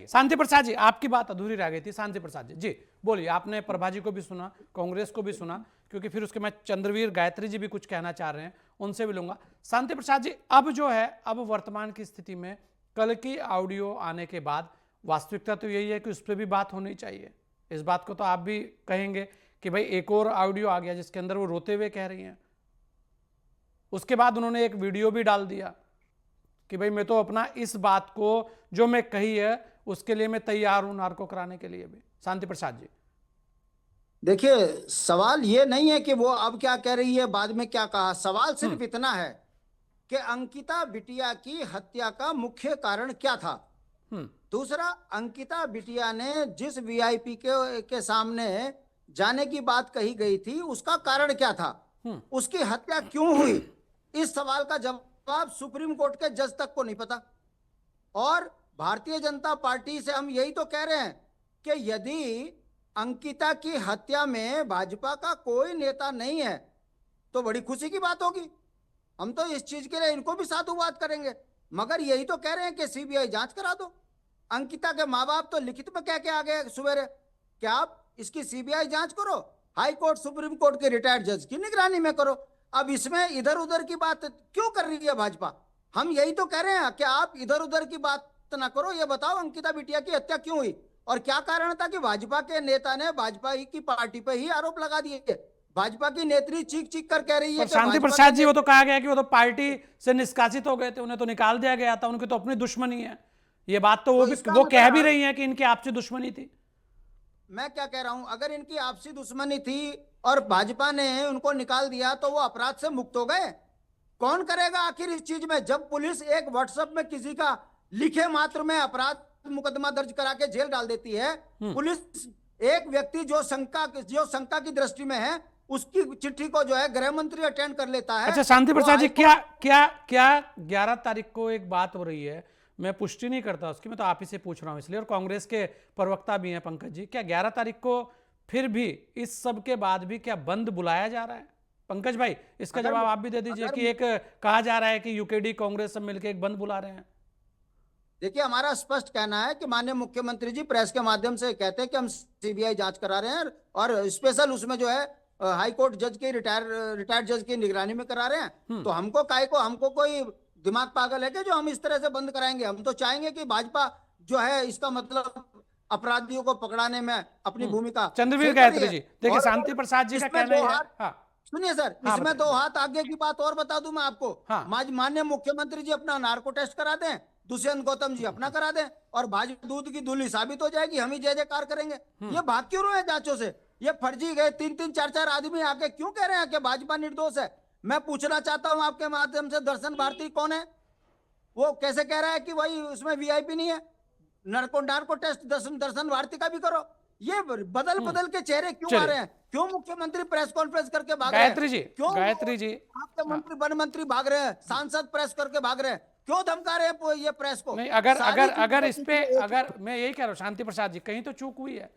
शांति प्रसाद जी, आपकी बात अधूरी रह गई थी। शांति प्रसाद जी, जी बोलिए। आपने प्रभा जी को भी सुना, कांग्रेस को भी सुना, क्योंकि फिर उसके मैं चंद्रवीर गायत्री जी भी कुछ कहना चाह रहे हैं, उनसे भी लूंगा। शांति प्रसाद जी, अब जो है, अब वर्तमान की स्थिति में कल की ऑडियो आने के बाद वास्तविकता तो यही है कि उस पर भी बात होनी चाहिए। इस बात को तो आप भी कहेंगे कि भाई एक और ऑडियो आ गया जिसके अंदर वो रोते हुए कह रही हैं। उसके बाद उन्होंने एक वीडियो भी डाल दिया कि भाई मैं तो अपना इस बात को जो मैं कही है उसके लिए मैं तैयार हूं, नार्को कराने के लिए भी। शांति प्रसाद जी, देखिए, सवाल ये नहीं है कि वो अब क्या कह रही है, बाद में क्या कहा। सवाल सिर्फ इतना है कि अंकिता बिटिया की हत्या का मुख्य कारण क्या था। दूसरा, अंकिता बिटिया ने जिस वीआईपी के सामने जाने की बात कही गई थी उसका कारण क्या था, उसकी हत्या क्यों हुई। इस सवाल का जवाब सुप्रीम कोर्ट के जज तक को नहीं पता। और भारतीय जनता पार्टी से हम यही तो कह रहे हैं कि यदि अंकिता की हत्या में भाजपा का कोई नेता नहीं है तो बड़ी खुशी की बात होगी। हम तो इस चीज के लिए इनको भी साधुवाद करेंगे, मगर यही तो कह रहे हैं कि सीबीआई जांच करा दो। अंकिता के माँ बाप तो लिखित में कह के आ गए सवेरे कि आप इसकी सीबीआई जांच करो, हाई कोर्ट सुप्रीम कोर्ट के रिटायर्ड जज की निगरानी में करो। अब इसमें इधर उधर की बात क्यों कर रही है भाजपा। हम यही तो कह रहे हैं कि आप इधर उधर की बात ना करो, ये बताओ अंकिता बिटिया की हत्या क्यों हुई और क्या कारण था कि भाजपा के नेता ने भाजपा ही की पार्टी पे ही आरोप लगा दिए। भाजपा की नेत्री चीख चीख कर कह रही है कि शांति प्रसाद जी, वो तो कहा गया कि वो तो पार्टी से निष्कासित हो गए थे, उन्हें तो निकाल दिया गया था, उनकी तो अपनी दुश्मनी है। ये बात तो वो कह भी रही है कि इनकी आपसी दुश्मनी थी। मैं क्या कह रहा हूं, अगर इनकी आपसी दुश्मनी थी और भाजपा ने उनको निकाल दिया तो वो अपराध से मुक्त हो गए। कौन करेगा आखिर इस चीज में। जब पुलिस एक व्हाट्सएप में किसी का लिखे मात्र में अपराध मुकदमा दर्ज करा के जेल डाल देती है, पुलिस एक व्यक्ति जो शंका की दृष्टि में है उसकी चिट्ठी को जो है गृह मंत्री अटेंड कर लेता है। अच्छा शांति प्रसाद जी, क्या 11 तारीख को एक बात हो रही है, मैं पुष्टि नहीं करता उसकी, मैं तो आप ही से पूछ रहा हूं इसलिए, और कांग्रेस के प्रवक्ता भी हैं पंकज जी, क्या 11 तारीख को फिर भी इस सब के बाद भी क्या बंद बुलाया जा रहा है? पंकज भाई, इसका जवाब आप भी दे दीजिए कि एक कहा जा रहा है कि यूकेडी कांग्रेस सब मिलकर एक बंद बुला रहे हैं। देखिए, हमारा स्पष्ट कहना है कि माननीय मुख्यमंत्री जी प्रेस के माध्यम से कहते हैं कि हम सीबीआई जांच करा रहे हैं और स्पेशल उसमें जो है हाई कोर्ट जज की रिटायर्ड जज की निगरानी में करा रहे हैं। तो हमको कोई दिमाग पागल है कि जो हम इस तरह से बंद कराएंगे। हम तो चाहेंगे कि भाजपा जो है इसका मतलब अपराधियों को पकड़ाने में अपनी भूमिका। चंद्रवीर गायत्री जी, देखिए शांति प्रसाद जी का कहना है, हाँ सुनिए सर, इसमें 2 हाथ आगे की बात और बता दूं मैं आपको। हाँ। माननीय मुख्यमंत्री जी अपना नार्को टेस्ट करा दें, दुष्यंत गौतम जी अपना करा दें और भाजपा दूध की धूली साबित हो जाएगी, हम ही जय जयकार करेंगे। ये भाग क्यों रहे हैं जांचों से। ये फर्जी गए 3-3 4-4 आदमी आके क्यों कह रहे हैं कि भाजपा निर्दोष है। मैं पूछना चाहता हूं आपके माध्यम से, दर्शन भारती कौन है। वो कैसे कह रहा है कि भाई उसमें वीआईपी नहीं है। नार्को टेस्ट दर्शन भारती का भी करो। ये बदल के चेहरे क्यों आ रहे हैं। क्यों मुख्यमंत्री प्रेस कॉन्फ्रेंस करके भाग रहे हैं। क्यों गायत्री जी आपके मंत्री वन मंत्री भाग रहे हैं, सांसद प्रेस करके भाग रहे हैं, क्यों धमका रहे हैं ये प्रेस को। नहीं, अगर इस पे, अगर मैं यही कह रहा हूं शांति प्रसाद जी, कहीं तो चूक हुई है।